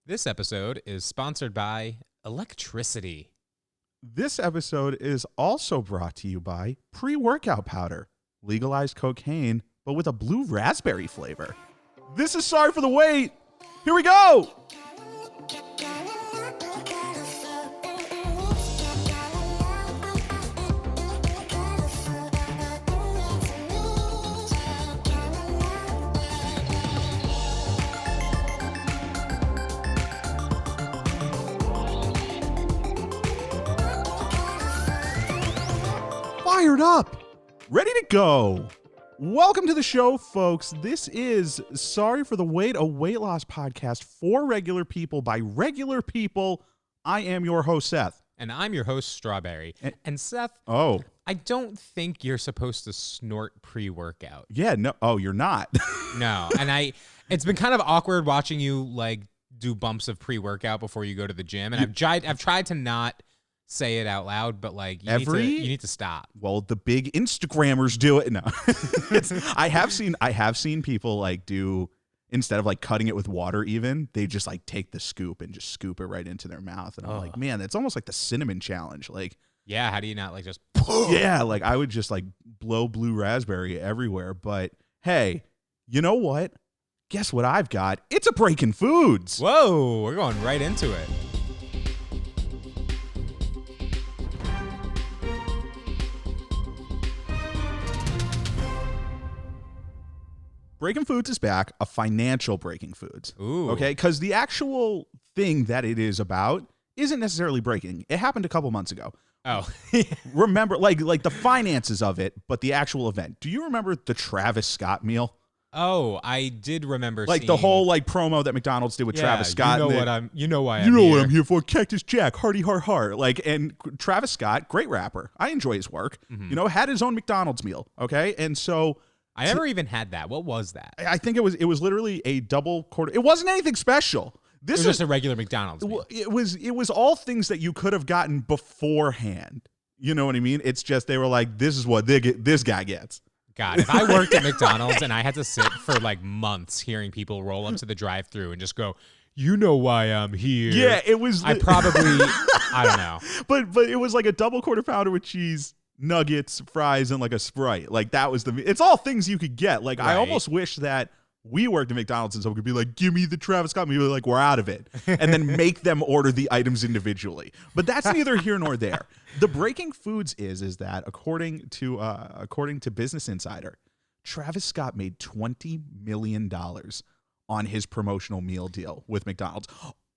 This episode is sponsored by electricity. This episode is also brought to you by pre-workout powder, legalized cocaine, but with a blue raspberry flavor. This is Sorry for the Wait. Here we go. Fired up, ready to go. Welcome to the show, folks. This is Sorry for the Wait, a weight loss podcast for regular people by regular people. I am your host, Seth. And I'm your host, Strawberry. And Seth, Oh, I don't think you're supposed to snort pre-workout. yeah, no. Oh, you're not. No. And it's been kind of awkward watching you like do bumps of pre-workout before you go to the gym. And I've tried to not say it out loud, but like you need to stop. Well, the big Instagrammers do it. No, I have seen people like do, instead of like cutting it with water, even they just like take the scoop and just scoop it right into their mouth. And I'm like, man, that's almost like the cinnamon challenge. Like, yeah, how do you not like just? Yeah, like I would just like blow blue raspberry everywhere. But hey, you know what? Guess what I've got? It's a Breaking Foods. Whoa, we're going right into it. Breaking Foods is back, a financial Breaking Foods. Ooh. Okay, because the actual thing that it is about isn't necessarily breaking. It happened a couple months ago. Oh. Remember, like the finances of it, but the actual event. Do you remember the Travis Scott meal? Oh, I did remember Like seeing the whole like promo that McDonald's did with Travis Scott. You know why I'm what here. I'm here for. Cactus Jack, Hearty Heart Heart. Like, and Travis Scott, great rapper. I enjoy his work. Mm-hmm. You know, had his own McDonald's meal. Okay, and so I never even had that. What was that? I think it was literally a double quarter. It wasn't anything special. It was just a regular McDonald's meal. It was all things that you could have gotten beforehand. You know what I mean? It's just they were like, this is what this guy gets. God, if I worked at McDonald's and I had to sit for like months hearing people roll up to the drive-thru and just go, you know why I'm here. Yeah, it was. I don't know. But it was like a double quarter pounder with cheese, nuggets, fries, and like a Sprite. Like that was it's all things you could get. Like Right. I almost wish that we worked at McDonald's and someone could be like, give me the Travis Scott meal. Like, we're out of it. And then make them order the items individually. But that's neither here nor there. The Breaking Foods is that according to Business Insider, Travis Scott made $20 million on his promotional meal deal with McDonald's.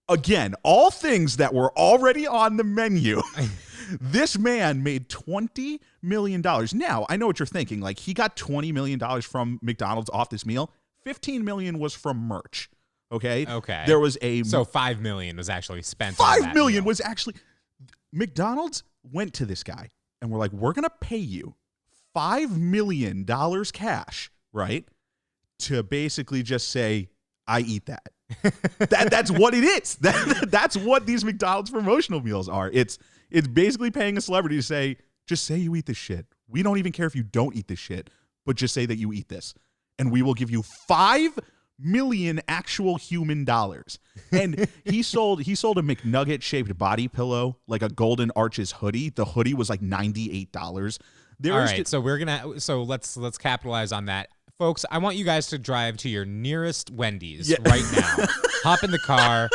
Again, all things that were already on the menu. This man made $20 million. Now, I know what you're thinking. Like, he got $20 million from McDonald's off this meal. $15 million was from merch. Okay. There was so $5 million was actually spent. $5 million was actually. McDonald's went to this guy and we're like, we're gonna pay you $5 million cash, right? To basically just say, I eat that. That's what it is. That's what these McDonald's promotional meals are. It's basically paying a celebrity to say, just say you eat this shit. We don't even care if you don't eat this shit, but just say that you eat this. And we will give you $5 million actual human dollars. And he sold a McNugget shaped body pillow, like a Golden Arches hoodie. The hoodie was like $98. All right, so let's capitalize on that. Folks, I want you guys to drive to your nearest Wendy's right now. Hop in the car,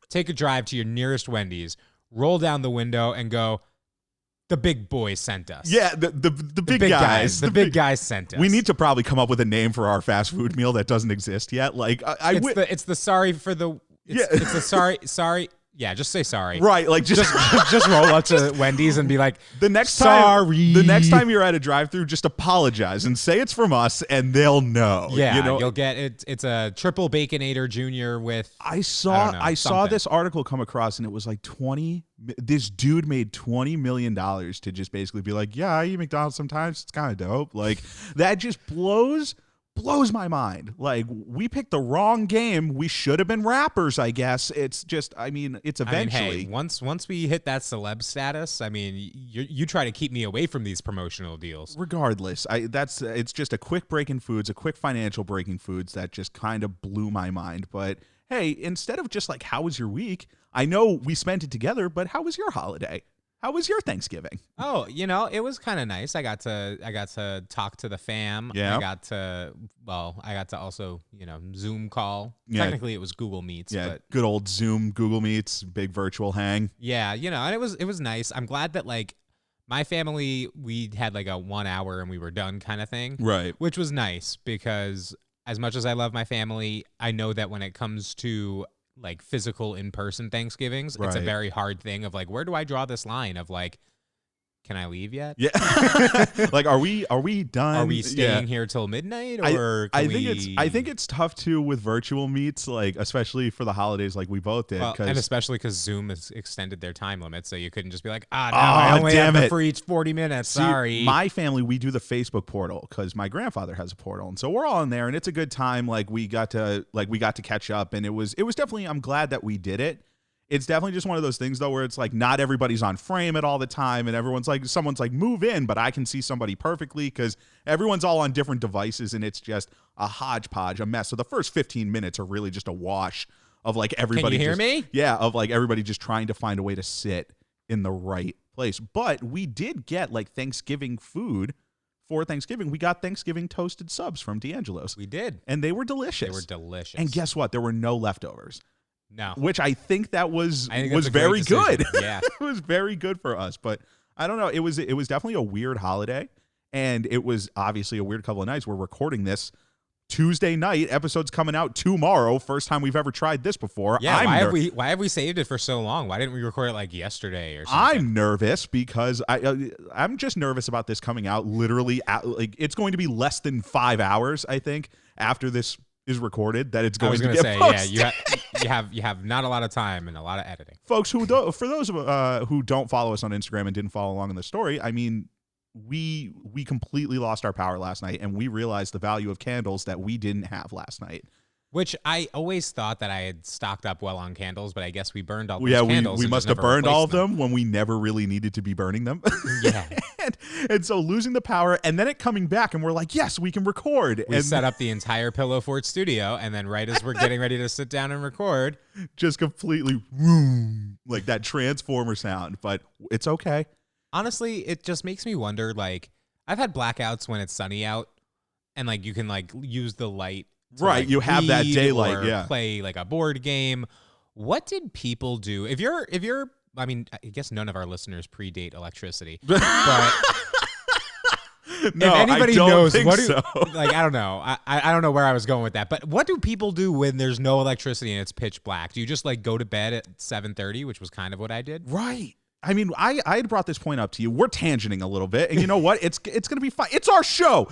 take a drive to your nearest Wendy's, roll down the window and go, the big boys sent us. Yeah, the big guys. The big guys sent us. We need to probably come up with a name for our fast food meal that doesn't exist yet. Like it's the sorry for the it's the sorry. Yeah, just say sorry. Right, like just roll up to Wendy's and be like, the next time you're at a drive-thru, just apologize and say it's from us, and they'll know. Yeah, you know? You'll get it. It's a triple Baconator Junior with. I saw this article come across, and it was like this dude made $20 million to just basically be like, yeah, I eat McDonald's sometimes. It's kind of dope. Like that just blows my mind. Like, we picked the wrong game. We should have been rappers, I guess. It's just, it's eventually. Hey, once we hit that celeb status, you try to keep me away from these promotional deals. Regardless, it's just a quick Breaking Foods, a quick financial Breaking Foods that just kind of blew my mind. But hey, instead of just like, how was your week? I know we spent it together, but how was your holiday? How was your Thanksgiving? Oh, it was kind of nice. I got to talk to the fam. Yeah. I got to also, Zoom call. Yeah. Technically it was Google Meets, Yeah, but good old Zoom, Google Meets, big virtual hang. yeah, and it was nice. I'm glad that like my family, we had like a 1 hour and we were done kind of thing. Right. Which was nice because as much as I love my family, I know that when it comes to like physical in-person Thanksgivings, it's a Right. very hard thing of like, where do I draw this line of like, can I leave yet? Yeah. Like, are we done? Are we staying here till midnight, or I think it's tough too with virtual meets, like especially for the holidays, like we both did. Well, and especially because Zoom has extended their time limit, so you couldn't just be like, no, Oh, I only have damn the it. free 40 minutes. See, Sorry. my family, we do the Facebook portal because my grandfather has a portal, and so we're all in there, and it's a good time. Like we got to catch up, and it was definitely. I'm glad that we did it. It's definitely just one of those things though, where it's like not everybody's on frame at all the time, and someone's like move in, but I can see somebody perfectly because everyone's all on different devices, and it's just a hodgepodge, a mess. So the first 15 minutes are really just a wash of like everybody. Can you hear me? Yeah, of like everybody just trying to find a way to sit in the right place. But we did get like Thanksgiving food for Thanksgiving. We got Thanksgiving toasted subs from D'Angelo's. We did. And they were delicious. They were delicious. And guess what? There were no leftovers. No. Which I think that was that's a very great decision. good. Yeah. It was very good for us. But I don't know. It was definitely a weird holiday. And it was obviously a weird couple of nights. We're recording this Tuesday night. Episode's coming out tomorrow. First time we've ever tried this before. Yeah, why have we saved it for so long? Why didn't we record it like yesterday or something? I'm nervous because I'm just nervous about this coming out literally like it's going to be less than 5 hours, I think, after this is recorded, that it's going to get posted. Yeah, you have not a lot of time and a lot of editing. Folks, for those who don't follow us on Instagram and didn't follow along in the story, I mean, we completely lost our power last night, and we realized the value of candles that we didn't have last night. Which I always thought that I had stocked up well on candles, but I guess we burned all those candles. We must have burned all of them when we never really needed to be burning them. Yeah. and so losing the power and then it coming back and we're like, yes, we can record. We set up the entire Pillow Fort studio, and then right as we're getting ready to sit down and record, just completely boom, like that transformer sound. But it's okay. Honestly, it just makes me wonder, like, I've had blackouts when it's sunny out and like you can like use the light. Right, you have that daylight, or yeah. Play like a board game. What did people do? If you're, I mean, I guess none of our listeners predate electricity, but no, if anybody I don't knows, think what do so. like? I don't know. I don't know where I was going with that. But what do people do when there's no electricity and it's pitch black? Do you just like go to bed at 7:30, which was kind of what I did? Right. I mean, I had brought this point up to you. We're tangenting a little bit, and you know what? It's going to be fine. It's our show.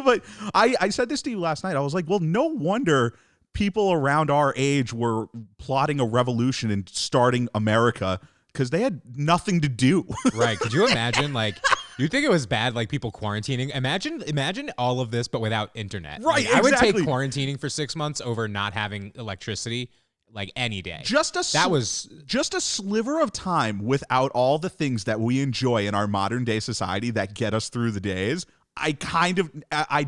But I said this to you last night. I was like, well, no wonder people around our age were plotting a revolution and starting America because they had nothing to do. Right. Could you imagine, like, you think it was bad, like people quarantining? Imagine all of this, but without internet. Right, Like, I would take exactly. quarantining for 6 months over not having electricity. Like any day. Just a sliver of time without all the things that we enjoy in our modern day society that get us through the days. I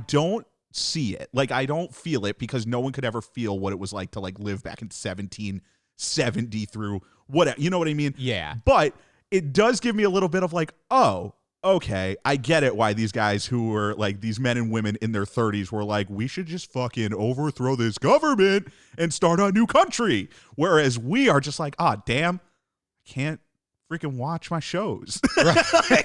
don't see it. Like, I don't feel it because no one could ever feel what it was like to like live back in 1770 through whatever. You know what I mean? Yeah. But it does give me a little bit of like, oh, okay, I get it why these guys who were like these men and women in their 30s were like, we should just fucking overthrow this government and start a new country. Whereas we are just like, ah, damn, I can't freaking watch my shows. Right.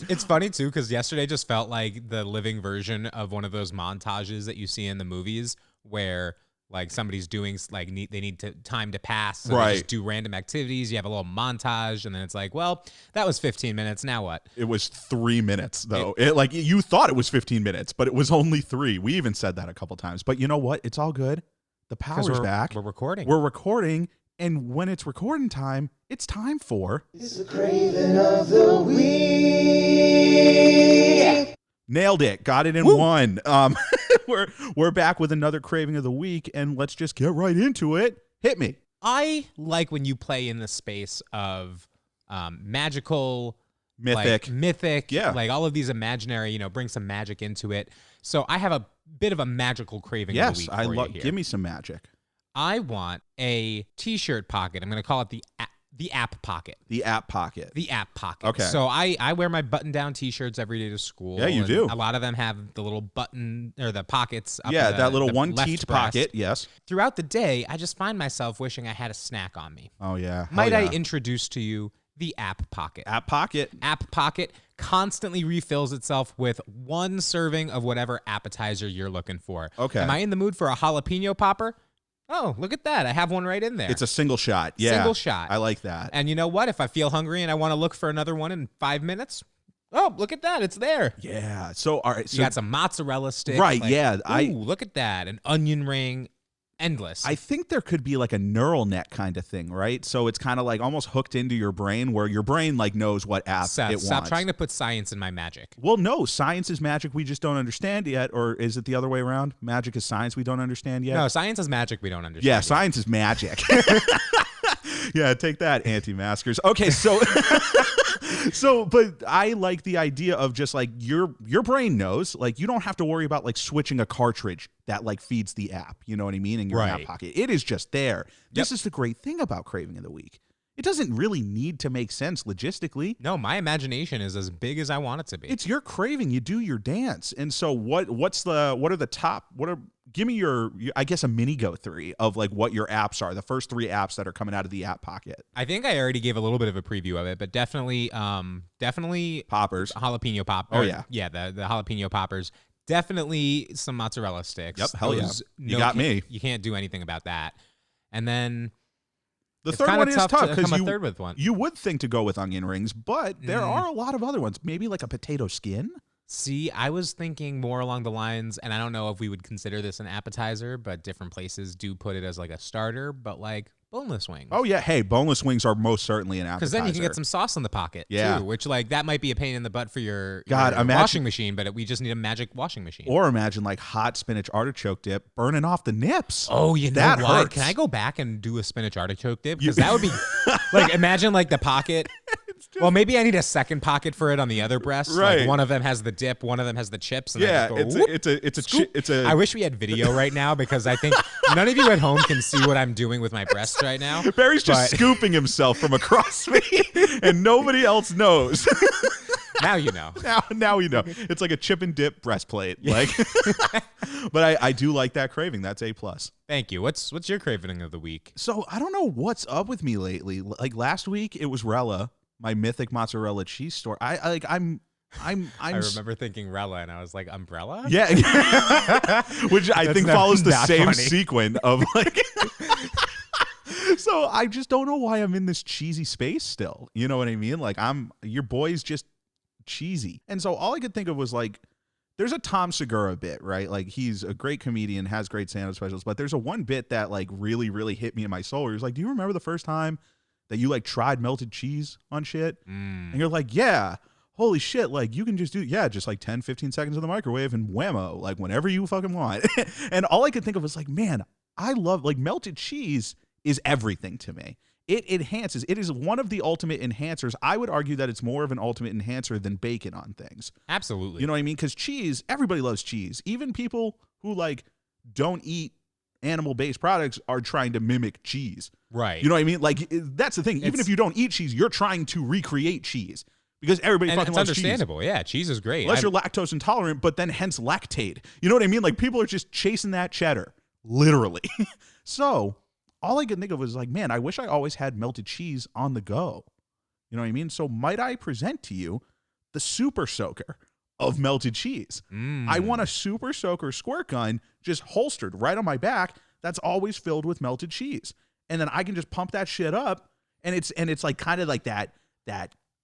It's funny too, because yesterday just felt like the living version of one of those montages that you see in the movies where like somebody's doing like they need time to pass, so right. They just do random activities. You have a little montage, and then it's like, well, that was 15 minutes. Now what? It was 3 minutes though. Like you thought it was 15 minutes, but it was only 3. We even said that a couple times. But you know what? It's all good. The power's back. We're recording. We're recording, and when it's recording time, it's time for It's the craving of the week. Nailed it. Got it in Woo. one. We're back with another craving of the week, and let's just get right into it. Hit me. I like when you play in the space of magical, Mythic. mythic, Yeah. like all of these imaginary, bring some magic into it. So I have a bit of a magical craving of the week for you here. Give me some magic. I want a T-shirt pocket. I'm going to call it the app pocket. The app pocket. The app pocket. Okay. So I wear my button-down T-shirts every day to school. Yeah, you do. A lot of them have the little button or the pockets. Up that little one left teat breast. pocket. Yes. Throughout the day, I just find myself wishing I had a snack on me. Oh yeah. Might I introduce to you the app pocket? App pocket. App pocket constantly refills itself with one serving of whatever appetizer you're looking for. Okay. Am I in the mood for a jalapeno popper? Oh, look at that. I have one right in there. It's a single shot. Yeah. Single shot. I like that. And you know what? If I feel hungry and I want to look for another one in 5 minutes, oh, look at that. It's there. Yeah. So, all right. So you got some mozzarella sticks. Right. Yeah. Ooh, look at that. An onion ring. Endless. I think there could be like a neural net kind of thing, right? So it's kind of like almost hooked into your brain where your brain like knows what app it wants. Stop trying to put science in my magic. Well, no, science is magic we just don't understand yet. Or is it the other way around? Magic is science we don't understand yet? No, science is magic we don't understand Yeah, yet. science is magic. Yeah, take that, anti-maskers. Okay, but I like the idea of just like your brain knows, like you don't have to worry about like switching a cartridge that like feeds the app. You know what I mean? In your app pocket, it is just there. This is the great thing about Craving of the Week. It doesn't really need to make sense logistically. No, my imagination is as big as I want it to be. It's your craving. You do your dance. And so give me your, I guess, a mini go-through of like what your apps are, the first 3 apps that are coming out of the app pocket. I think I already gave a little bit of a preview of it, but definitely Poppers. Jalapeno pop. Oh, yeah. Yeah, the jalapeno poppers. Definitely some mozzarella sticks. Yep, hell yeah. You got me. You can't do anything about that. And then the third one is tough because you would think to go with onion rings, but there are a lot of other ones. Maybe like a potato skin. See, I was thinking more along the lines, and I don't know if we would consider this an appetizer, but different places do put it as like a starter, but like boneless wings. Oh, yeah. Hey, boneless wings are most certainly an appetizer. Because then you can get some sauce in the pocket, too, which like that might be a pain in the butt for your washing machine, but we just need a magic washing machine. Or imagine like hot spinach artichoke dip burning off the nips. Oh, you know what? Hurts. Can I go back and do a spinach artichoke dip? Because that would be like, imagine like the pocket. Well, maybe I need a second pocket for it on the other breast. Right. Like one of them has the dip, one of them has the chips. And it's a. I wish we had video right now because I think none of you at home can see what I'm doing with my breast right now. Barry's just scooping himself from across me, and nobody else knows. Now you know. Now we know. It's like a chip and dip breastplate. Like, but I do like that craving. That's A+. Thank you. What's your craving of the week? So I don't know what's up with me lately. Like last week, it was Rella, my mythic mozzarella cheese store. I remember thinking Rella, and I was like, umbrella? Yeah, which I think follows the same sequence of like. So I just don't know why I'm in this cheesy space still. You know what I mean? Like your boy's just cheesy. And so all I could think of was like, there's a Tom Segura bit, right? Like he's a great comedian, has great stand-up specials, but there's a one bit that like really, really hit me in my soul. He was like, do you remember the first time that you like tried melted cheese on shit? And you're like, yeah, holy shit. Like you can just do, just like 10, 15 seconds in the microwave and whammo, like whenever you fucking want. And all I could think of was like, man, I love like melted cheese is everything to me. It enhances. It is one of the ultimate enhancers. I would argue that it's more of an ultimate enhancer than bacon on things. Absolutely. You know what I mean? Because cheese, everybody loves cheese. Even people who like don't eat animal-based products are trying to mimic cheese. Right. You know what I mean? Like that's the thing. Even if you don't eat cheese, you're trying to recreate cheese. Because everybody fucking loves cheese. It's understandable. Yeah, cheese is great. Unless you're lactose intolerant, but then hence lactate. You know what I mean? Like people are just chasing that cheddar. Literally. So all I could think of was like, man, I wish I always had melted cheese on the go. You know what I mean? So might I present to you the super soaker of melted cheese? I want a super soaker squirt gun just holstered right on my back that's always filled with melted cheese. And then I can just pump that shit up, and it's like kind of like that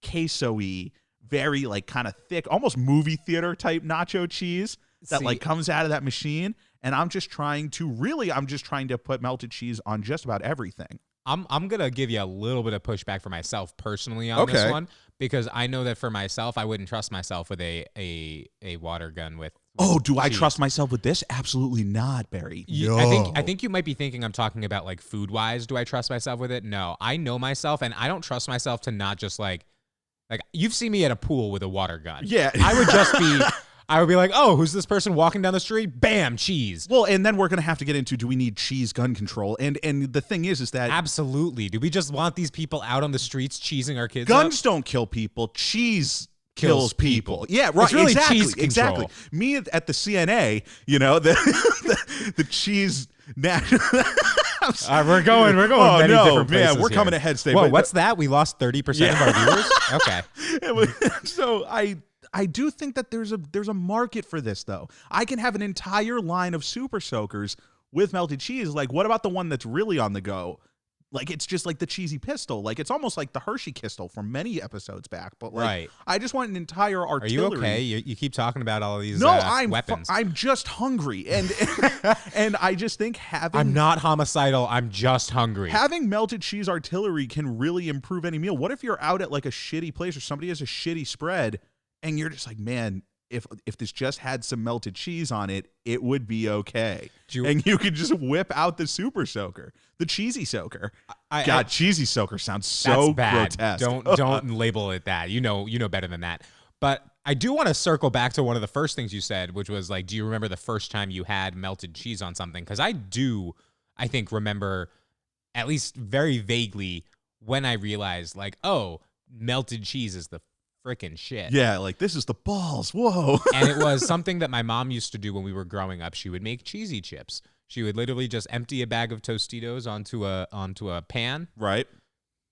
queso-y, very like kind of thick, almost movie theater type nacho cheese that like comes out of that machine. And I'm just trying to put melted cheese on just about everything. I'm going to give you a little bit of pushback for myself personally on this one, because I know that for myself, I wouldn't trust myself with a water gun with do I trust myself with this? Absolutely not, Barry. No. I think you might be thinking I'm talking about like food-wise. Do I trust myself with it? No. I know myself, and I don't trust myself to not just like you've seen me at a pool with a water gun. Yeah. I would be like, oh, who's this person walking down the street? Bam, cheese. Well, and then we're going to have to get into, do we need cheese gun control? And the thing is that Absolutely. Do we just want these people out on the streets cheesing our kids guns up? don't kill people. Cheese kills people. Yeah, right. It's really exactly. cheese control. Exactly. Me at the CNA, the cheese. We're going Oh many no, different places man, we're here. coming ahead state. Whoa, what's that? We lost 30% of our viewers? Okay. So I do think that there's a market for this though. I can have an entire line of super soakers with melted cheese. Like, what about the one that's really on the go? Like, it's just like the cheesy pistol. Like, it's almost like the Hershey Kistel from many episodes back. But like, Right. I just want an entire artillery. Are you okay? You keep talking about all of these weapons. I'm just hungry, and and I just think having I'm not homicidal. I'm just hungry. having melted cheese artillery can really improve any meal. What if you're out at like a shitty place or somebody has a shitty spread, and you're just like, man, if this just had some melted cheese on it, it would be okay. And you could just whip out the super soaker, the cheesy soaker. Cheesy soaker sounds so that's bad. grotesque. Don't label it that. You know better than that. But I do want to circle back to one of the first things you said, which was like, do you remember the first time you had melted cheese on something? Because I think, remember, at least very vaguely, when I realized, like, oh, melted cheese is the freaking shit. Yeah, like, this is the balls. Whoa. And it was something that my mom used to do when we were growing up. She would make cheesy chips. She would literally just empty a bag of Tostitos onto a pan. Right.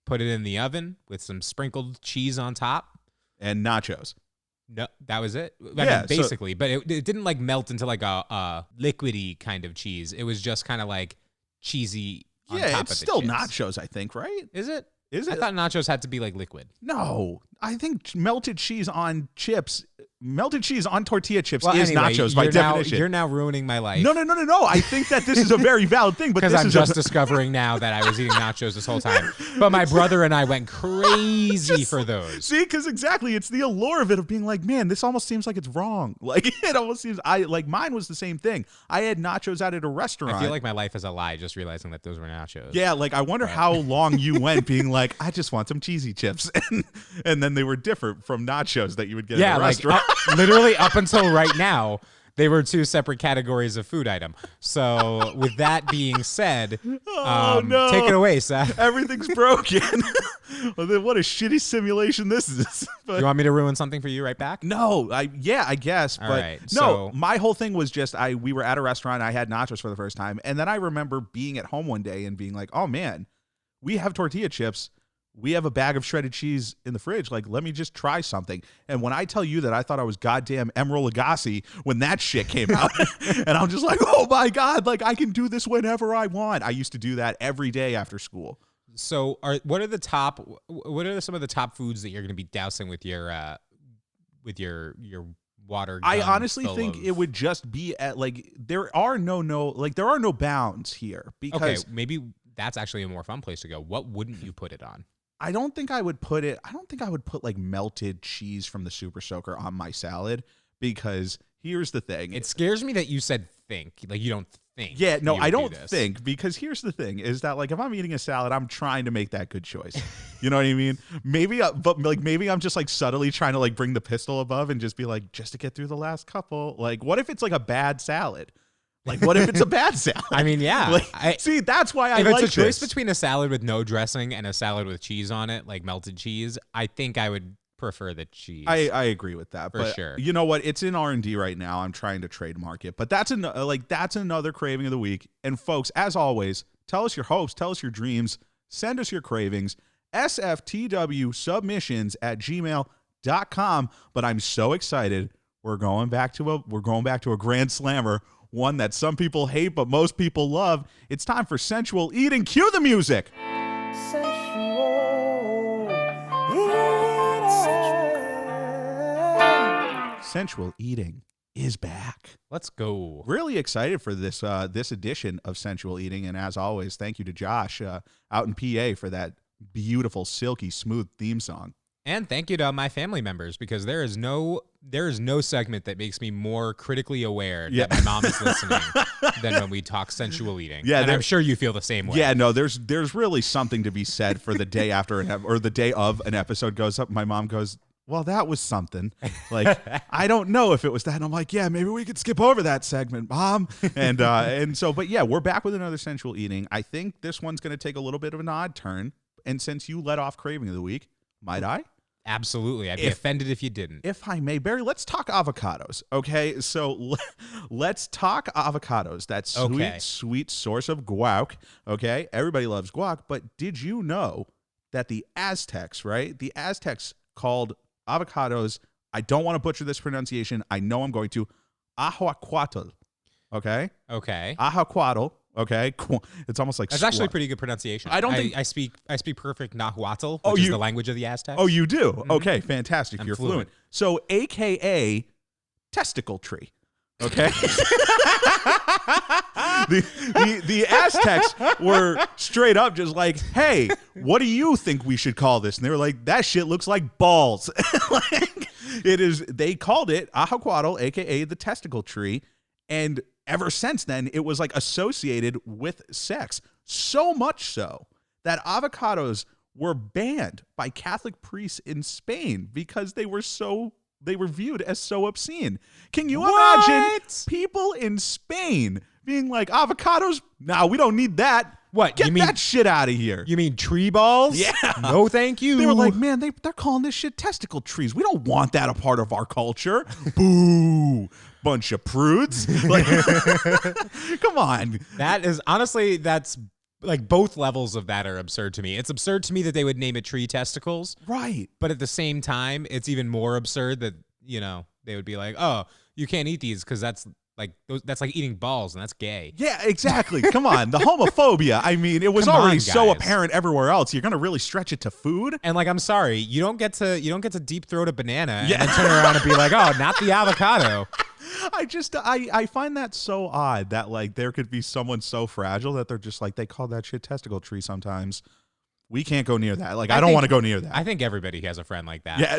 Put it in the oven with some sprinkled cheese on top. And nachos. No, that was it. I Yeah, mean, basically, but it didn't like melt into like a liquidy kind of cheese. It was just kind of like cheesy on top of the it's still chips. nachos, I think, right? Is it? Is I it? thought nachos had to be like liquid. No, I think melted cheese on chips, melted cheese on tortilla chips Well, is anyway, nachos by definition. You're now ruining my life. No. I think that this is a very valid thing, but Because this I'm is just discovering now that I was eating nachos this whole time. But my brother and I went crazy for those. See, because exactly, it's the allure of it of being like, man, this almost seems like it's wrong. Like, it almost seems, mine was the same thing. I had nachos out at a restaurant. I feel like my life is a lie just realizing that those were nachos. Yeah, like, I wonder how long you went being like, I just want some cheesy chips. And then they were different from nachos that you would get at a restaurant. Literally up until right now, they were two separate categories of food item. So with that being said, no. take it away, Seth. Everything's broken. Well, then what a shitty simulation this is. But You want me to ruin something for you right back? no, I guess. All But right, no, so- my whole thing was just we were at a restaurant. I had nachos for the first time. And then I remember being at home one day and being like, oh, man, we have tortilla chips. We have a bag of shredded cheese in the fridge. Like, let me just try something. And when I tell you that I thought I was goddamn Emeril Lagasse when that shit came out, and I'm just like, oh my God, like, I can do this whenever I want. I used to do that every day after school. So what are some of the top foods that you're going to be dousing with your water? I gun honestly full think of- it would just be at like, there are no bounds here because Okay, maybe that's actually a more fun place to go. What wouldn't you put it on? I don't think I would put like melted cheese from the Super Soaker on my salad, because here's the thing. It scares me that you said think. Like, you don't think. Yeah, no, you would I do don't this. think, because here's the thing is that, like, if I'm eating a salad, I'm trying to make that good choice. You know what I mean? Maybe I'm just like subtly trying to like bring the pistol above and just be like, just to get through the last couple. Like, what if it's like a bad salad? Like, what if it's a bad salad? I mean, yeah. Like, see, that's why I if like it's a choice this. between a salad with no dressing and a salad with cheese on it, like melted cheese, I think I would prefer the cheese. I agree with that. For but sure. You know what? It's in R&D right now. I'm trying to trademark it. But that's another craving of the week. And folks, as always, tell us your hopes, tell us your dreams, send us your cravings. SFTWSubmissions@gmail.com. But I'm so excited. We're going back to a grand slammer, one that some people hate but most people love. It's time for Sensual Eating. Cue the music. Sensual Eating is back. Let's go. Really excited for this edition of Sensual Eating, and as always, thank you to Josh out in PA for that beautiful, silky, smooth theme song. And thank you to my family members, because there is no segment that makes me more critically aware that my mom is listening than when we talk sensual eating. Yeah, and I'm sure you feel the same way. Yeah, no, there's really something to be said for the day after or the day of an episode goes up. My mom goes, well, that was something. Like, I don't know if it was that. And I'm like, yeah, maybe we could skip over that segment, Mom. And so, but yeah, we're back with another sensual eating. I think this one's going to take a little bit of an odd turn. And since you let off craving of the week, might I? Absolutely. I'd be offended if you didn't. If I may, Barry, let's talk avocados. Okay, so let's talk avocados. That sweet, sweet source of guac. Okay, everybody loves guac, but did you know that the Aztecs, right? The Aztecs called avocados, I don't want to butcher this pronunciation. I know I'm going to, ahuacuatl. Okay? Okay. Ahuacuatl. Okay? It's almost like that's actually pretty good pronunciation. I don't think I speak perfect Nahuatl, which is the language of the Aztecs. Oh, you do? Mm-hmm. Okay, fantastic. You're fluent. So, AKA testicle tree. Okay? the Aztecs were straight up just like, hey, what do you think we should call this? And they were like, that shit looks like balls. Like, they called it ahuacuatl, aka the testicle tree, and ever since then it was like associated with sex, so much so that avocados were banned by Catholic priests in Spain because they were viewed as so obscene. Can you imagine people in Spain being like, avocados? No, we don't need that. What? Get that shit out of here. You mean tree balls? Yeah. No, thank you. They were like, man, they're calling this shit testicle trees. We don't want that a part of our culture. Boo. Bunch of prudes. Like, come on. That is, honestly, that's like both levels of that are absurd to me. It's absurd to me that they would name it tree testicles. Right. But at the same time, it's even more absurd that, they would be like, oh, you can't eat these because that's like eating balls and that's gay. Yeah, exactly. Come on. The homophobia. I mean, it was already so apparent everywhere else. You're going to really stretch it to food? And like, I'm sorry, you don't get to deep throat a banana and then turn around and be like, oh, not the avocado. I find that so odd that like there could be someone so fragile that they're just like, they call that shit testicle tree sometimes. We can't go near that. Like, I don't want to go near that. I think everybody has a friend like that. Yeah.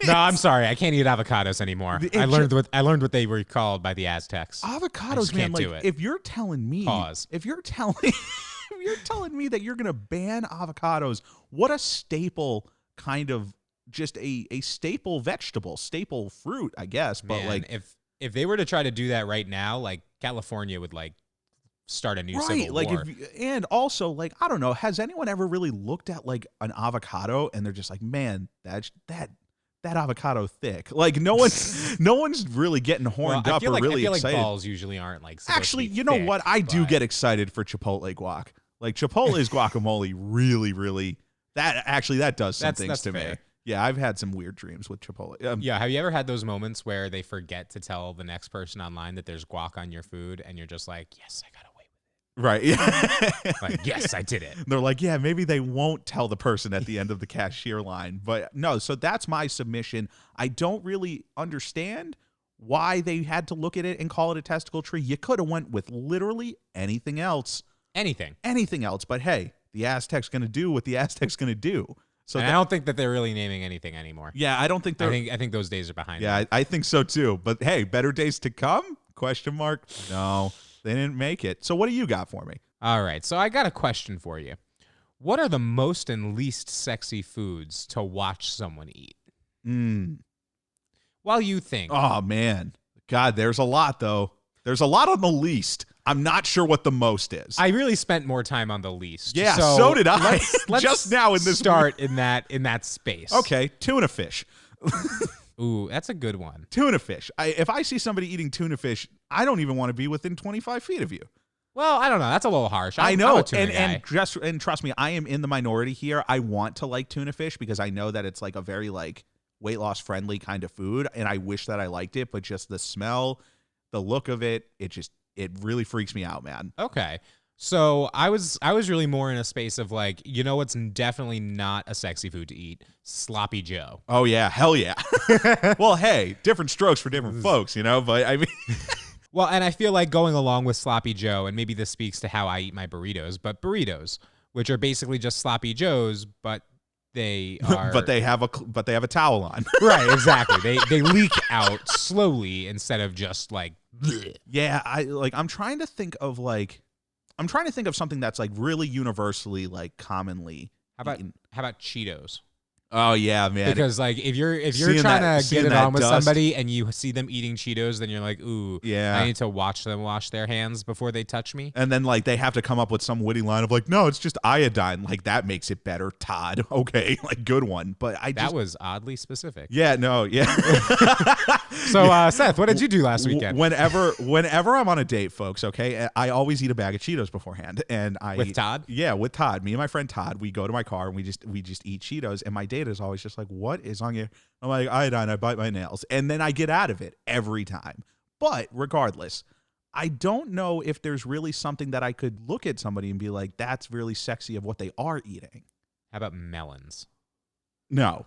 No, I'm sorry. I can't eat avocados anymore. I learned what they were called by the Aztecs. Avocados, man. Like, if you're telling me, Pause. If you're telling me that you're gonna ban avocados, what a staple kind of just a staple vegetable, staple fruit, I guess. But man, like, if they were to try to do that right now, like California would like start a new civil war. And also, like, I don't know, has anyone ever really looked at like an avocado and they're just like, man, that avocado thick? Like, no one's really getting horned up or really excited. Like balls usually aren't like. Actually, you know what? I do get excited for Chipotle guac. Like, Chipotle's guacamole really that does some things to me. Yeah, I've had some weird dreams with Chipotle. Yeah, have you ever had those moments where they forget to tell the next person online that there's guac on your food and you're just like, yes, I got away with it. Right. Yeah. Like, yes, I did it. They're like, yeah, maybe they won't tell the person at the end of the cashier line. But no, so that's my submission. I don't really understand why they had to look at it and call it a testicle tree. You could have went with literally anything else. Anything else. But hey, the Aztecs going to do what the Aztecs going to do. So I don't think that they're really naming anything anymore. Yeah, I don't think they're. I think those days are behind. Yeah, I think so too. But hey, better days to come? Question mark. No, they didn't make it. So what do you got for me? All right. So I got a question for you. What are the most and least sexy foods to watch someone eat? While you think. Oh man, God, there's a lot though. There's a lot on the least. I'm not sure what the most is. I really spent more time on the least. Yeah, so did I. Let's just now in this start in that space. Okay, tuna fish. Ooh, that's a good one. Tuna fish. If I see somebody eating tuna fish, I don't even want to be within 25 feet of you. Well, I don't know. That's a little harsh. I know. I'm a tuna guy. And trust me, I am in the minority here. I want to like tuna fish because I know that it's like a very like weight loss friendly kind of food, and I wish that I liked it, but just the smell, the look of it, it really freaks me out, man. Okay. So I was really more in a space of like, what's definitely not a sexy food to eat? Sloppy Joe. Oh yeah, hell yeah. Well, hey, different strokes for different folks, but I mean well, and I feel like going along with Sloppy Joe, and maybe this speaks to how I eat my burritos, but burritos, which are basically just Sloppy Joes, but they are but they have a towel on. Right, exactly. They leak out slowly instead of just like bleh. Yeah, I'm trying to think of something that's like really universally like commonly How about Cheetos? Oh yeah, man. Because like if you're Seeing trying that- to seeing get it that on with dust. somebody and you see them eating Cheetos, then you're like, ooh, Yeah. I need to watch them wash their hands before they touch me. And then like they have to come up with some witty line of like, no, it's just iodine. Like that makes it better, Todd. Okay, like good one. But That was oddly specific. yeah, no, yeah. So Seth, what did you do last weekend? Whenever I'm on a date, folks, okay, I always eat a bag of Cheetos beforehand, and With Todd? Yeah, with Todd. Me and my friend Todd, we go to my car and we just eat Cheetos, and my date is always just like, "What is on your?" I'm like, "Iodine." I bite my nails, and then I get out of it every time. But regardless, I don't know if there's really something that I could look at somebody and be like, "That's really sexy" of what they are eating. How about melons? No,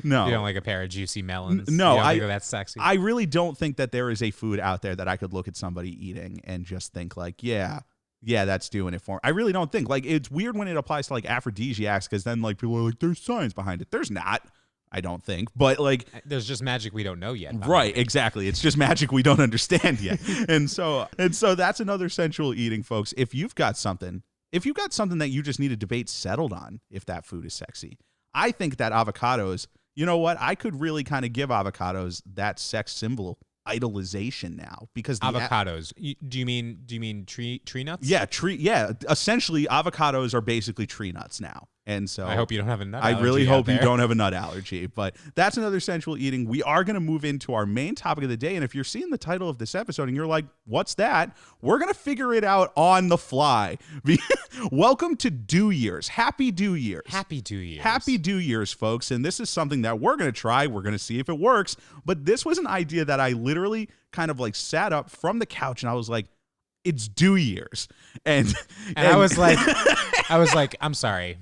no. You don't like a pair of juicy melons? No, you don't think that's sexy. I really don't think that there is a food out there that I could look at somebody eating and just think like, yeah, that's doing it for me. I really don't think. Like, it's weird when it applies to like aphrodisiacs because then like people are like, there's science behind it. There's not. I don't think. But like, there's just magic we don't know yet. Right, exactly. It's just magic we don't understand yet. and so that's another sensual eating, folks. If you've got something that you just need a debate settled on, if that food is sexy, I think that avocados, you know what? I could really kind of give avocados that sex symbol idolization now because the avocados. Do you mean tree nuts? Yeah, essentially avocados are basically tree nuts now. And so I hope you don't have a nut allergy. I really hope you there. don't have a nut allergy. But that's another sensual eating. We are going to move into our main topic of the day. And if you're seeing the title of this episode and you're like, what's that? We're going to figure it out on the fly. Welcome to Do Years. Happy Do Years. Happy Do Years. Happy Do Years, folks. And this is something that we're going to try. We're going to see if it works. But this was an idea that I literally kind of like sat up from the couch and I was like, it's Do Years. And I was like, I'm sorry.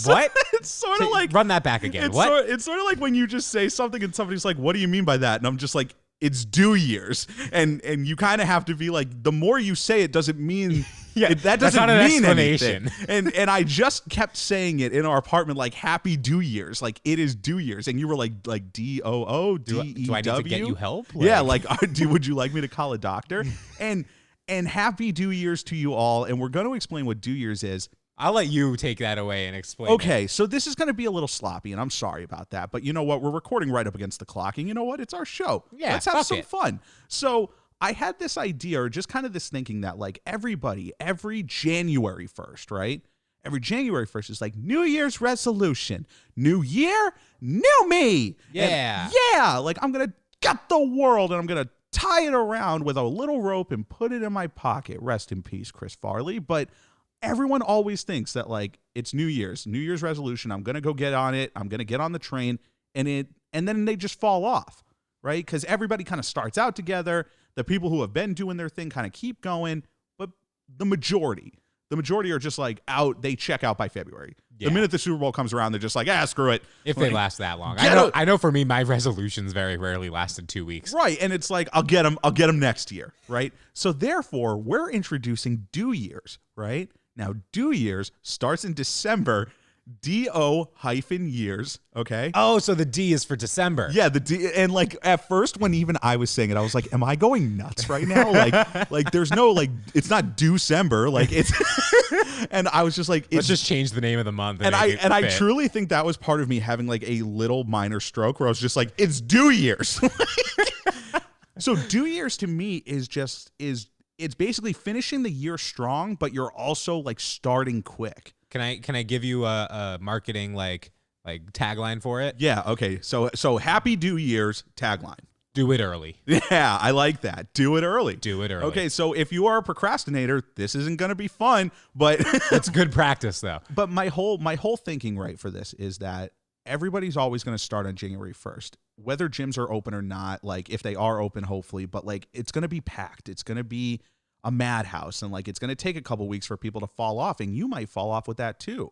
What? It's sort of like run that back again. It's sort of like when you just say something and somebody's like, "What do you mean by that?" And I'm just like, "It's Do Years," and you kind of have to be like, the more you say it doesn't mean that doesn't mean anything. And I just kept saying it in our apartment like, "Happy Do Years," like it is Do Years, and you were like DOO DEW. Do I need to get you help? Yeah, like would you like me to call a doctor? and happy Do Years to you all, and we're going to explain what Do Years is. I'll let you take that away and explain. Okay, so this is going to be a little sloppy, and I'm sorry about that. But you know what? We're recording right up against the clock, and you know what? It's our show. Yeah, let's have some fun. So I had this idea, or just kind of this thinking that, like, everybody, every January 1st, right? Every January 1st is like New Year's resolution. New year, new me. Yeah. And like, I'm going to gut the world, and I'm going to tie it around with a little rope and put it in my pocket. Rest in peace, Chris Farley. But everyone always thinks that like it's New Year's resolution. I'm going to go get on it. I'm going to get on the train and then they just fall off, right? Because everybody kind of starts out together. The people who have been doing their thing kind of keep going, but the majority are just like out. They check out by February. Yeah. The minute the Super Bowl comes around, they're just like, screw it. If like, they last that long. I know for me, my resolutions very rarely lasted 2 weeks. Right. And it's like, I'll get them next year. Right. So therefore we're introducing Do Years, right? Now, Do Years starts in December, DO-years, okay? Oh, so the D is for December. Yeah, the D, and like at first when even I was saying it, I was like, am I going nuts right now? Like there's no, like, it's not December, like it's, and I was just like, let's just change the name of the month. And I truly think that was part of me having like a little minor stroke where I was just like, it's Do Years. So Do Years to me is it's basically finishing the year strong, but you're also like starting quick. Can I give you a marketing like tagline for it? Yeah. Okay. So happy Do Years tagline. Do it early. Yeah, I like that. Do it early. Do it early. Okay. So if you are a procrastinator, this isn't going to be fun, but it's good practice though. But my whole thinking right for this is that everybody's always going to start on January 1st, whether gyms are open or not. Like if they are open, hopefully, but like it's going to be packed. It's going to be a madhouse. And like, it's going to take a couple weeks for people to fall off, and you might fall off with that too.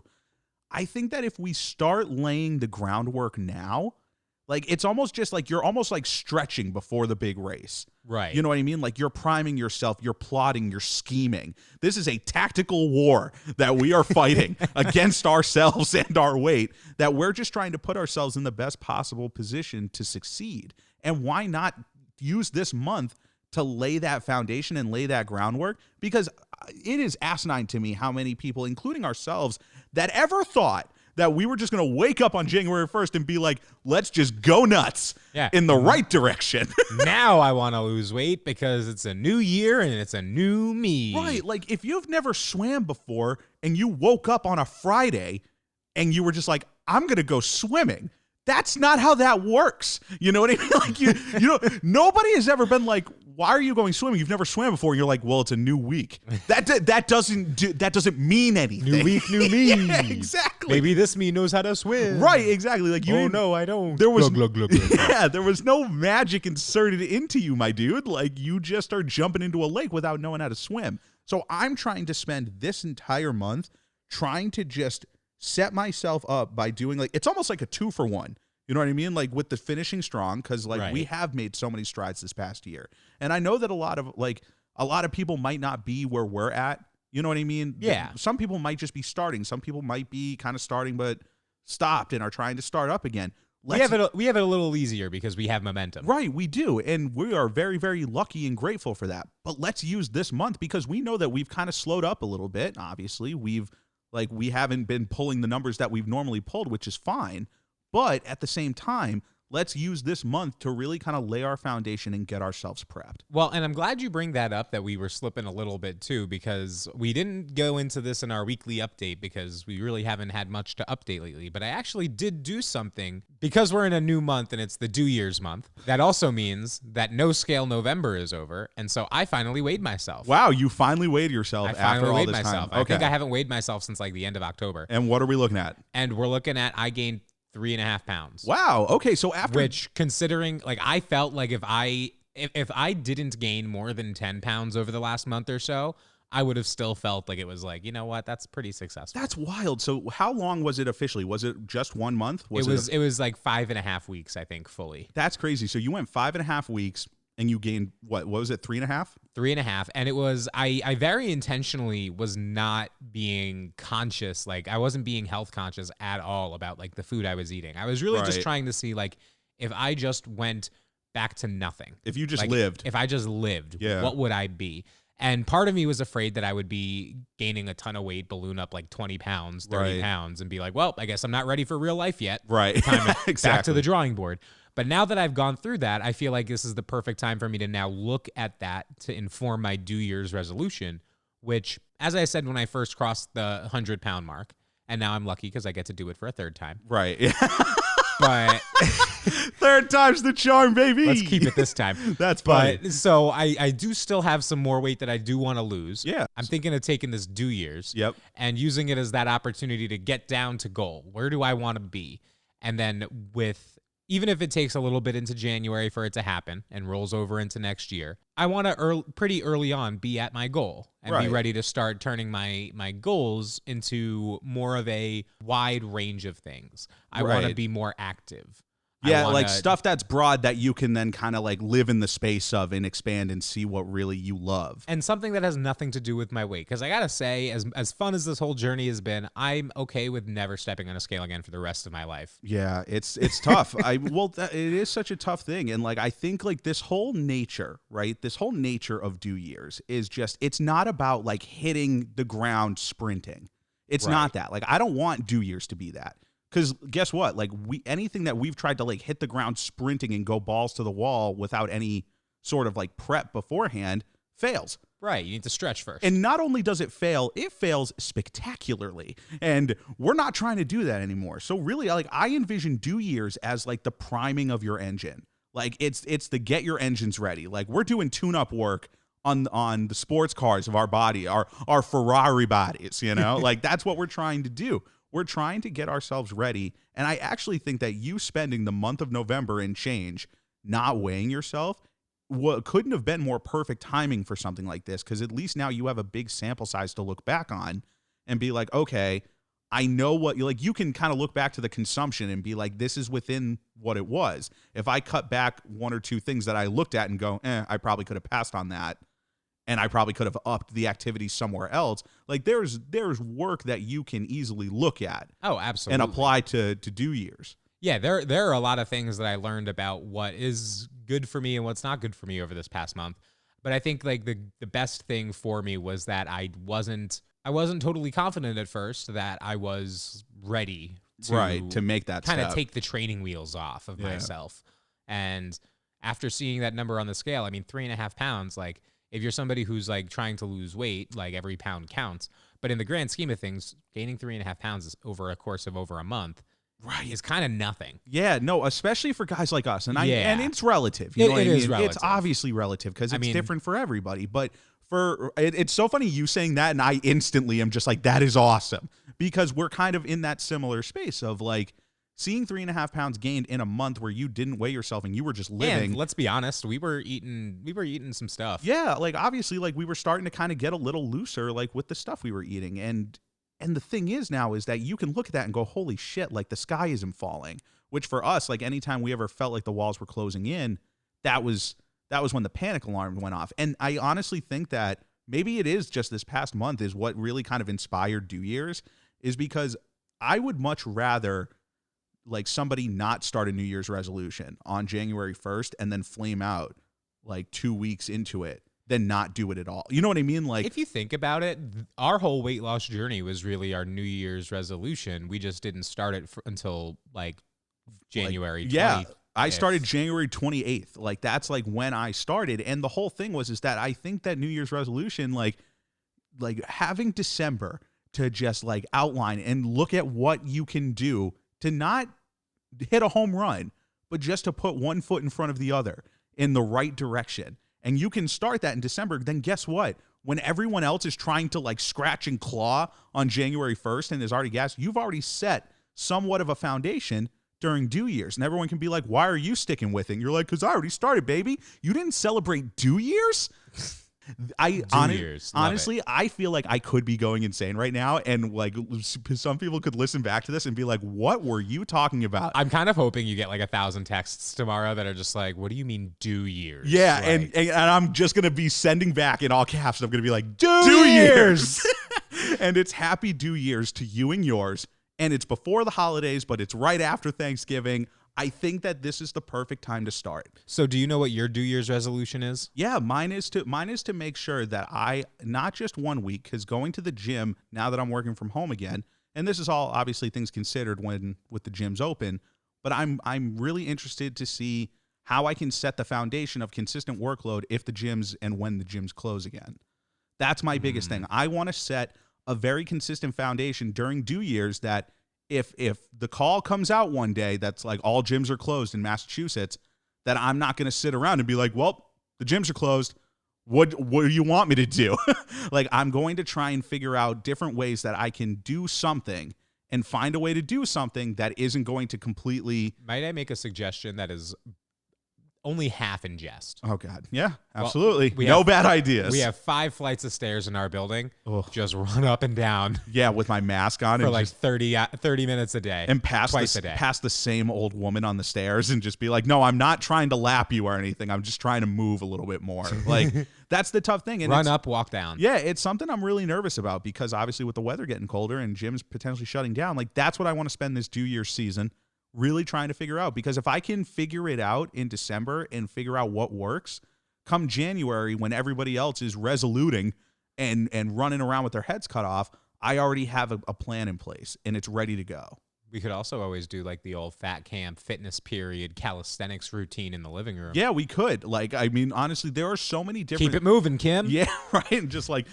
I think that if we start laying the groundwork now, like it's almost just like you're almost like stretching before the big race. Right. You know what I mean? Like you're priming yourself, you're plotting, you're scheming. This is a tactical war that we are fighting against ourselves and our weight, that we're just trying to put ourselves in the best possible position to succeed. And why not use this month to lay that foundation and lay that groundwork? Because it is asinine to me how many people, including ourselves, that ever thought that we were just going to wake up on January 1st and be like, let's just go nuts in the right direction. Now I want to lose weight because it's a new year and it's a new me. Right. Like if you've never swam before and you woke up on a Friday and you were just like, I'm going to go swimming. That's not how that works. You know what I mean? Like you know, nobody has ever been like, why are you going swimming? You've never swam before. And you're like, well, it's a new week. That doesn't mean anything. New week, new me. Yeah, exactly. Maybe this me knows how to swim. Right, exactly. Like you. Oh no, I don't. There was glug, glug, glug, glug. Yeah, there was no magic inserted into you, my dude. Like you just are jumping into a lake without knowing how to swim. So I'm trying to spend this entire month trying to just set myself up by doing like, it's almost like a 2-for-1. You know what I mean? Like with the finishing strong, because like we have made so many strides this past year. And I know that a lot of people might not be where we're at. You know what I mean? Yeah. Some people might just be starting. Some people might be kind of starting but stopped and are trying to start up again. We have it a little easier because we have momentum. Right, we do. And we are very, very lucky and grateful for that. But let's use this month because we know that we've kind of slowed up a little bit. Obviously, we haven't been pulling the numbers that we've normally pulled, which is fine. But at the same time, let's use this month to really kind of lay our foundation and get ourselves prepped. Well, and I'm glad you bring that up, that we were slipping a little bit too, because we didn't go into this in our weekly update because we really haven't had much to update lately. But I actually did do something because we're in a new month and it's the New Year's month. That also means that No Scale November is over. And so I finally weighed myself. Wow, you finally weighed yourself I after finally all weighed this myself. time. Okay. I think I haven't weighed myself since like the end of October. And what are we looking at? And we're looking at, I gained 3.5 pounds. Wow. Okay. So after, which, considering, like, I felt like if I didn't gain more than 10 pounds over the last month or so, I would have still felt like it was like, you know what, that's pretty successful. That's wild. So how long was it officially? Was it just 1 month? It was like 5.5 weeks, I think, fully. That's crazy. So you went 5.5 weeks and you gained what was it? 3.5? 3.5. And it was, I very intentionally was not being conscious. Like I wasn't being health conscious at all about like the food I was eating. I was really just trying to see like, if I just went back to nothing. If you just like, lived. If I just lived, what would I be? And part of me was afraid that I would be gaining a ton of weight, balloon up like 20 pounds, 30 pounds, and be like, well, I guess I'm not ready for real life yet. Right. Time exactly. Back to the drawing board. But now that I've gone through that, I feel like this is the perfect time for me to now look at that to inform my New Year's resolution, which, as I said when I first crossed the 100-pound mark, and now I'm lucky because I get to do it for a third time. Right. But third time's the charm, baby. Let's keep it this time. That's funny. But so I do still have some more weight that I do want to lose. Yeah. I'm thinking of taking this New Year's. Yep. And using it as that opportunity to get down to goal. Where do I want to be? And then even if it takes a little bit into January for it to happen and rolls over into next year, I want to pretty early on be at my goal and be ready to start turning my goals into more of a wide range of things. I want to be more active. Yeah, like stuff that's broad that you can then kind of like live in the space of and expand and see what really you love. And something that has nothing to do with my weight. Because I got to say, as fun as this whole journey has been, I'm okay with never stepping on a scale again for the rest of my life. Yeah, it's tough. It is such a tough thing. And like, I think like this whole nature, right? This whole nature of New Year's is just, it's not about like hitting the ground sprinting. It's not that. Like, I don't want New Year's to be that. Because guess what? Like anything that we've tried to like hit the ground sprinting and go balls to the wall without any sort of like prep beforehand fails. Right. You need to stretch first. And not only does it fails spectacularly. And we're not trying to do that anymore. So really, like I envision New Year's as like the priming of your engine. Like it's the get your engines ready. Like we're doing tune-up work on the sports cars of our body, our Ferrari bodies, you know? Like that's what we're trying to do. We're trying to get ourselves ready, and I actually think that you spending the month of November and change not weighing yourself couldn't have been more perfect timing for something like this, because at least now you have a big sample size to look back on and be like, okay, I know what you can kind of look back to the consumption and be like, this is within what it was. If I cut back one or two things that I looked at and go, I probably could have passed on that. And I probably could have upped the activity somewhere else. Like there's work that you can easily look at. Oh, absolutely. And apply to New Year's. Yeah, there are a lot of things that I learned about what is good for me and what's not good for me over this past month. But I think like the best thing for me was that I wasn't totally confident at first that I was ready to make that kind of step. take the training wheels off of myself. And after seeing that number on the scale, I mean, 3.5 pounds, like if you're somebody who's like trying to lose weight, like every pound counts. But in the grand scheme of things, gaining 3.5 pounds is over a course of over a month. Right. Is kind of nothing. Yeah, no, especially for guys like us. And and it's relative. You know what I mean? Is relative. It's obviously relative because it's different for everybody. But it's so funny you saying that, and I instantly am just like, that is awesome. Because we're kind of in that similar space of like seeing 3.5 pounds gained in a month where you didn't weigh yourself and you were just living. And let's be honest, we were eating some stuff. Yeah, like obviously like we were starting to kind of get a little looser like with the stuff we were eating. And the thing is now is that you can look at that and go, holy shit, like the sky isn't falling. Which for us, like anytime we ever felt like the walls were closing in, that was when the panic alarm went off. And I honestly think that maybe it is just this past month is what really kind of inspired New Year's, is because I would much rather like somebody not start a New Year's resolution on January 1st and then flame out like 2 weeks into it than not do it at all. You know what I mean? Like, if you think about it, our whole weight loss journey was really our New Year's resolution. We just didn't start it until like January 20th. Yeah, I started January 28th. Like that's like when I started. And the whole thing is that I think that New Year's resolution, like having December to just like outline and look at what you can do to not hit a home run, but just to put one foot in front of the other in the right direction. And you can start that in December. Then guess what? When everyone else is trying to like scratch and claw on January 1st and there's already gas, you've already set somewhat of a foundation during New Year's. And everyone can be like, why are you sticking with it? And you're like, because I already started, baby. You didn't celebrate New Year's? Honestly, I feel like I could be going insane right now, and like some people could listen back to this and be like, what were you talking about? I'm kind of hoping you get like 1,000 texts tomorrow that are just like, what do you mean do years? Yeah, like, and I'm just going to be sending back in all caps, and I'm going to be like, do years. And it's happy do years to you and yours, and it's before the holidays, but it's right after Thanksgiving. I think that this is the perfect time to start. So do you know what your New Year's resolution is? Yeah, mine is to make sure that I, not just 1 week, because going to the gym now that I'm working from home again, and this is all obviously things considered with the gyms open, but I'm really interested to see how I can set the foundation of consistent workload if the gyms and when the gyms close again. That's my biggest thing. I want to set a very consistent foundation during New Year's that if the call comes out one day that's like all gyms are closed in Massachusetts, that I'm not going to sit around and be like, well, the gyms are closed. What do you want me to do? Like, I'm going to try and figure out different ways that I can do something and find a way to do something that isn't going to completely. Might I make a suggestion that is only half in jest? Oh, God. Yeah, absolutely. Well, no bad ideas. We have 5 flights of stairs in our building. Just run up and down. Yeah, with my mask on. For and like just 30 minutes a day. And twice a day. Past the same old woman on the stairs and just be like, no, I'm not trying to lap you or anything. I'm just trying to move a little bit more. Like, that's the tough thing. And run up, walk down. Yeah, it's something I'm really nervous about because obviously with the weather getting colder and gyms potentially shutting down, like that's what I want to spend this New Year's season really trying to figure out, because if I can figure it out in December and figure out what works, come January when everybody else is resoluting and running around with their heads cut off, I already have a plan in place and it's ready to go. We could also always do like the old fat camp fitness period calisthenics routine in the living room. Yeah, we could. Like, I mean, honestly, there are so many different. Keep it moving, Kim. Yeah, right. Just like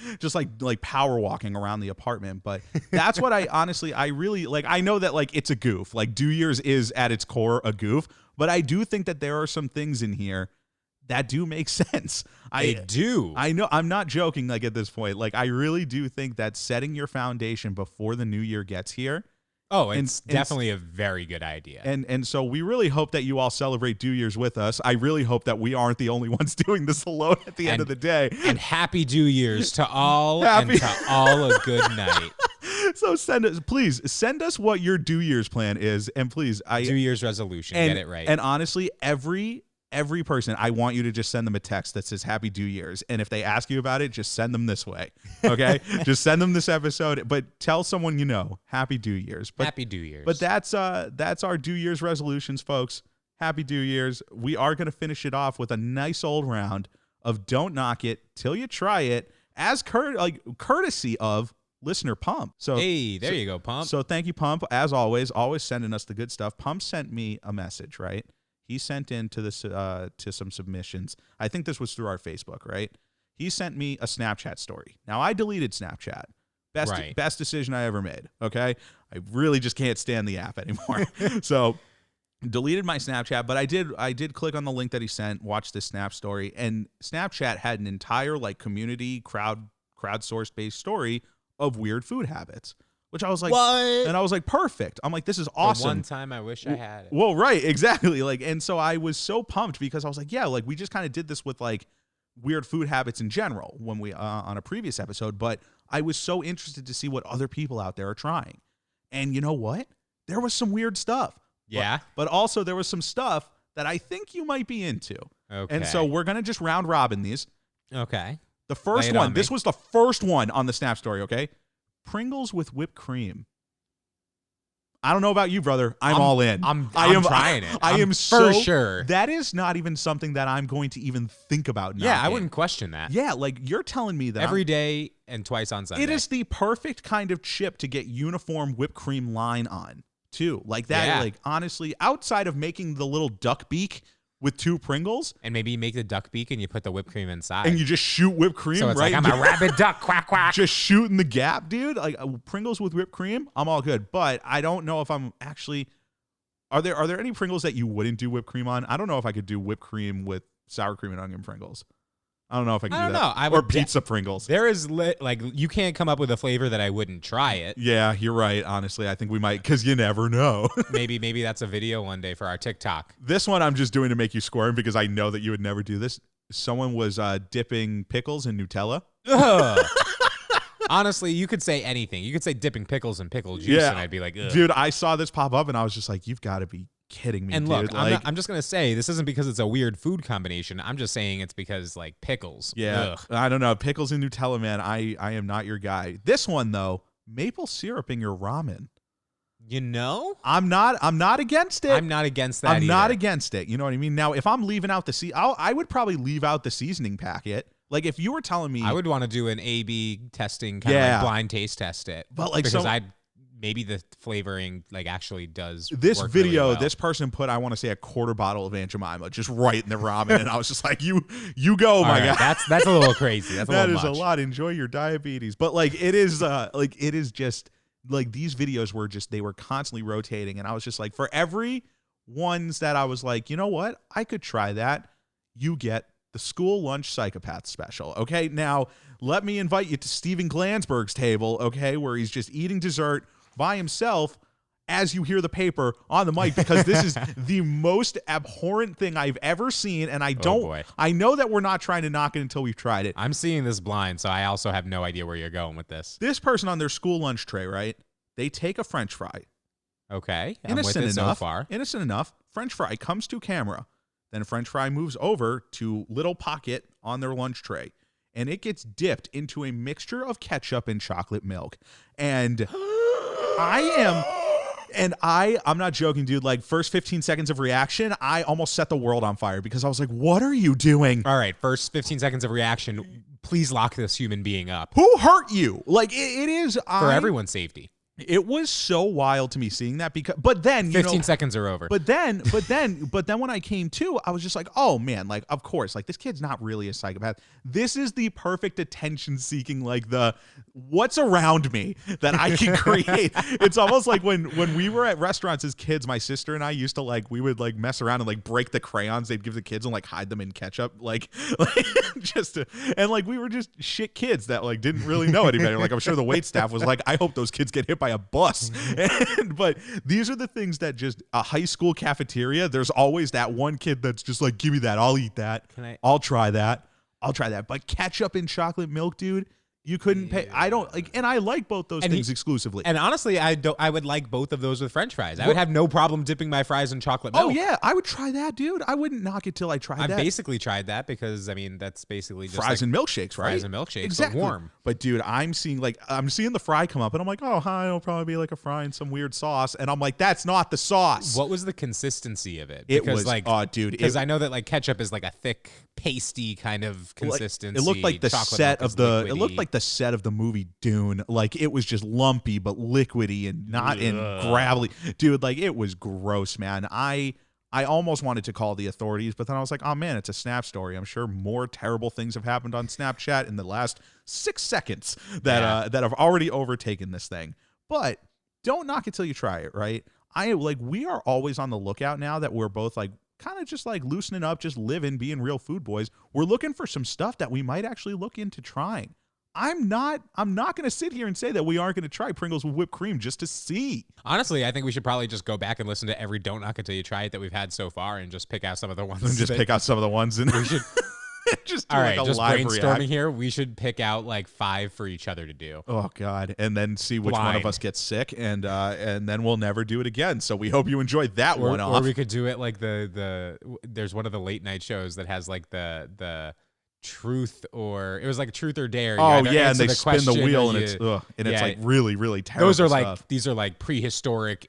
power walking around the apartment. But that's what I really like. I know that like it's a goof. Like New Year's is at its core a goof, but I do think that there are some things in here that do make sense. They do. I know. I'm not joking. Like at this point, like I really do think that setting your foundation before the new year gets here. Oh, it's definitely a very good idea. And so we really hope that you all celebrate New Year's with us. I really hope that we aren't the only ones doing this alone at the end of the day. And happy New Year's to all, and to all a good night. So please send us what your New Year's plan is, and please, New Year's resolution, get it right. And honestly, every person, I want you to just send them a text that says Happy New Year's. And if they ask you about it, just send them this way. Okay? Just send them this episode. But tell someone you know, Happy New Year's. Happy New Year's. But that's our New Year's resolutions, folks. Happy New Year's. We are going to finish it off with a nice old round of Don't Knock It Till You Try It, as courtesy of listener Pump. So hey, there you go, Pump. So thank you, Pump, as always sending us the good stuff. Pump sent me a message, right? He sent in to this to some submissions. I think this was through our Facebook, right? He sent me a Snapchat story. Now I deleted Snapchat. Best decision I ever made. Okay, I really just can't stand the app anymore. So deleted my Snapchat, but I did click on the link that he sent, watch this Snap story, and Snapchat had an entire like community crowdsourced based story of weird food habits. Which I was like, what? And I was like, perfect. I'm like, this is awesome. The one time I wish I had it. Well, right, exactly. Like, and so I was so pumped because I was like, yeah, like we just kind of did this with like weird food habits in general when we on a previous episode, but I was so interested to see what other people out there are trying. And you know what? There was some weird stuff. Yeah. But also there was some stuff that I think you might be into. Okay. And so we're gonna just round robin these. Okay. The first one. This was the first one on the Snap story. Okay. Pringles with whipped cream. I don't know about you, brother. I'm all in. I'm trying it. I am for sure. That is not even something that I'm going to even think about now. Yeah, I wouldn't question that. Yeah, like you're telling me that every day and twice on Sunday. It is the perfect kind of chip to get uniform whipped cream line on, too. Like that, yeah. Like honestly, outside of making the little duck beak with 2 Pringles. And maybe you make the duck beak and you put the whipped cream inside. And you just shoot whipped cream, so it's right? like, I'm a rabid duck, quack, quack. Just shooting the gap, dude. Like Pringles with whipped cream, I'm all good. But I don't know if I'm actually... Are there any Pringles that you wouldn't do whipped cream on? I don't know if I could do whipped cream with sour cream and onion Pringles. I don't know if I can do that. I don't know. Or pizza Pringles. There is, like, you can't come up with a flavor that I wouldn't try it. Yeah, you're right. Honestly, I think we might, because you never know. maybe that's a video one day for our TikTok. This one I'm just doing to make you squirm because I know that you would never do this. Someone was dipping pickles in Nutella. Honestly, you could say anything. You could say dipping pickles in pickle juice, and I'd be like, ugh. Dude, I saw this pop up, and I was just like, you've got to be kidding me, and dude. Look, I'm just going to say, this isn't because it's a weird food combination. I'm just saying it's because, like, pickles. Yeah. Ugh. I don't know. Pickles and Nutella, man, I am not your guy. This one, though, maple syrup in your ramen. You know? I'm not against it. I'm not against that I'm not against it. You know what I mean? Now, if I'm leaving out I would probably leave out the seasoning packet. Like, if you were telling me... I would want to do an A/B testing, kind of like blind taste test it. But like, because maybe the flavoring like actually does this work video really well. This person put, I want to say, a quarter bottle of Aunt Jemima just right in the ramen, and I was just like, you go, my guy. That's a little crazy. That's that is a lot. Enjoy your diabetes. But like it is just like these videos were just, they were constantly rotating, and I was just like, for every ones that I was like, you know what, I could try that, you get the school lunch psychopath special. Okay, now let me invite you to Steven Glansberg's table, okay, where he's just eating dessert by himself as you hear the paper on the mic, because this is the most abhorrent thing I've ever seen, and I know that we're not trying to knock it until we've tried it. I'm seeing this blind, so I also have no idea where you're going with this. This person on their school lunch tray, right? They take a French fry. Okay, innocent enough. So far. Innocent enough. French fry comes to camera. Then French fry moves over to little pocket on their lunch tray, and it gets dipped into a mixture of ketchup and chocolate milk. And I'm not joking, dude. Like, first 15 seconds of reaction, I almost set the world on fire because I was like, what are you doing? All right, first 15 seconds of reaction. Please lock this human being up. Who hurt you? Like, it is for everyone's safety. It was so wild to me seeing that, but then 15 seconds are over. But then when I came to, I was just like, oh man, like of course, like this kid's not really a psychopath. This is the perfect attention seeking, like the what's around me that I can create. It's almost like when we were at restaurants as kids, my sister and I used to we would mess around and break the crayons they'd give the kids and hide them in ketchup, we were just shit kids that didn't really know any better. I'm sure the wait staff was like, I hope those kids get hit by a bus. But these are the things that just a high school cafeteria, there's always that one kid that's just like, give me that, I'll eat that, I'll try that. But ketchup and chocolate milk, dude, you couldn't pay. I don't like, and I like both those things exclusively. And honestly, I would like both of those with French fries. I would have no problem dipping my fries in chocolate milk. Oh yeah, I would try that, dude. I wouldn't knock it till I tried that. I basically tried that because that's basically just fries and milkshakes, right? Fries and milkshakes, exactly. So warm. But dude, I'm seeing the fry come up, and I'm like, oh hi, it'll probably be a fry and some weird sauce, and I'm like, that's not the sauce. What was the consistency of it? Because dude, because I know that ketchup is a thick, pasty kind of consistency. It looked like the set of the. Liquidy. It looked like the set of the movie Dune. Like, it was just lumpy but liquidy and not in gravelly. Dude, like, it was gross, man. I almost wanted to call the authorities, but then I was like, oh man, it's a Snap story. I'm sure more terrible things have happened on Snapchat in the last 6 seconds that have already overtaken this thing. But don't knock it till you try it, right? We are always on the lookout now that we're both like kind of just like loosening up, just living, being real food boys. We're looking for some stuff that we might actually look into trying. I'm not going to sit here and say that we aren't going to try Pringles with whipped cream just to see. Honestly, I think we should probably just go back and listen to every Don't Knock It Till You Try It that we've had so far and just pick out some of the ones. And just pick out some of the ones and we should just do all like right, a just live brainstorming react. here. We should pick out like 5 for each other to do. Oh God. And then see which one of us gets sick and then we'll never do it again. So we hope you enjoyed that one off. Or we could do it like there's one of the late night shows that has like the truth or it was like truth or dare. Oh yeah, and they spin the wheel and it's like really, really terrible. Those are like stuff. These are like prehistoric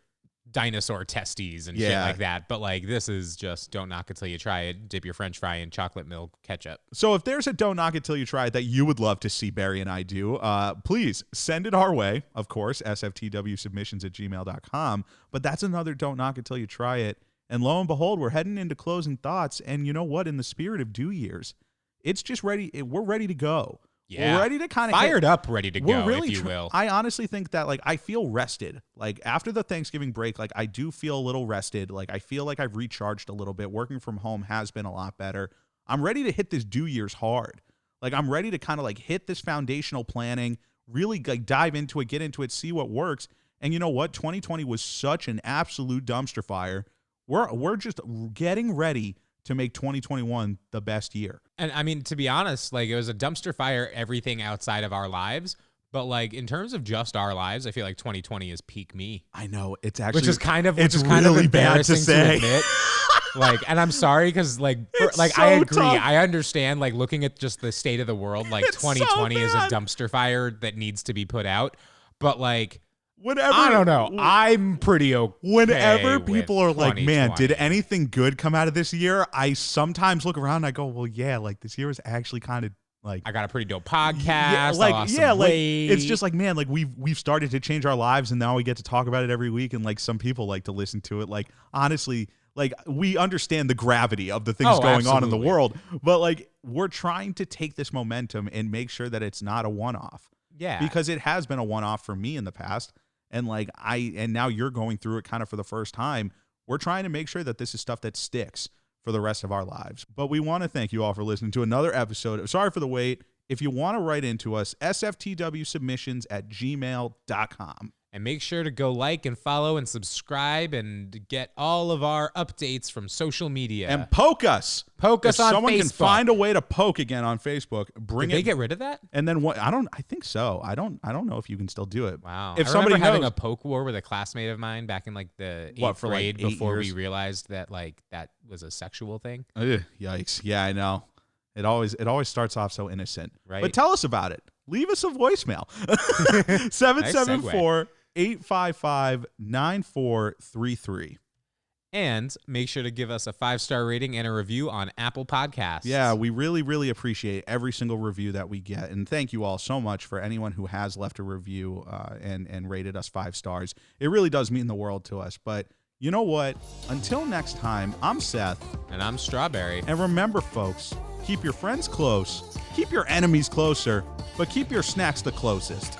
dinosaur testes and shit like that. But like this is just don't knock it till you try it. Dip your French fry in chocolate milk ketchup. So if there's a don't knock it till you try it that you would love to see Barry and I do, please send it our way. Of course, SFTWSubmissions@gmail.com. But that's another don't knock it till you try it. And lo and behold, we're heading into closing thoughts. And you know what? In the spirit of Dew Years, it's just ready. We're ready to go. Yeah. We're ready to kind of fired up, ready to go, really if you will. I honestly think that like I feel rested. Like after the Thanksgiving break, like I do feel a little rested. Like I feel like I've recharged a little bit. Working from home has been a lot better. I'm ready to hit this Dew Years hard. Like I'm ready to kind of like hit this foundational planning, really like dive into it, get into it, see what works. And you know what? 2020 was such an absolute dumpster fire. We're just getting ready to make 2021 the best year. And I mean, to be honest, like it was a dumpster fire, everything outside of our lives. But like in terms of just our lives, I feel like 2020 is peak me. I know it's actually, which is kind of really bad to say. Admit. Like, and I'm sorry because like so I agree, tough. I understand. Like looking at just the state of the world, like 2020 is a dumpster fire that needs to be put out. But like. I don't know. I'm pretty okay. Whenever people are like, man, did anything good come out of this year? I sometimes look around and I go, well, yeah, like this year was actually kind of like. I got a pretty dope podcast. It's just like, man, like we've started to change our lives and now we get to talk about it every week. And like some people like to listen to it. Like, honestly, like we understand the gravity of the things going on in the world. But like we're trying to take this momentum and make sure that it's not a one-off. Yeah. Because it has been a one-off for me in the past. And like and now you're going through it kind of for the first time. We're trying to make sure that this is stuff that sticks for the rest of our lives. But we want to thank you all for listening to another episode of Sorry for the Wait. If you want to write into us, SFTWSubmissions@gmail.com. And make sure to go like and follow and subscribe and get all of our updates from social media. And poke us. Poke us on Facebook. Someone can find a way to poke again on Facebook. Did they get rid of that? And then what? I think so. I don't know if you can still do it. Wow. If I somebody remember having knows, a poke war with a classmate of mine back in like the 8th grade before we realized that like that was a sexual thing. Ugh, yikes. Yeah, I know. It always starts off so innocent, right? But tell us about it. Leave us a voicemail. 774-855-9433. And make sure to give us a 5-star rating and a review on Apple Podcasts. Yeah, we really, really appreciate every single review that we get. And thank you all so much for anyone who has left a review and rated us 5 stars. It really does mean the world to us. But you know what? Until next time, I'm Seth. And I'm Strawberry. And remember, folks, keep your friends close, keep your enemies closer, but keep your snacks the closest.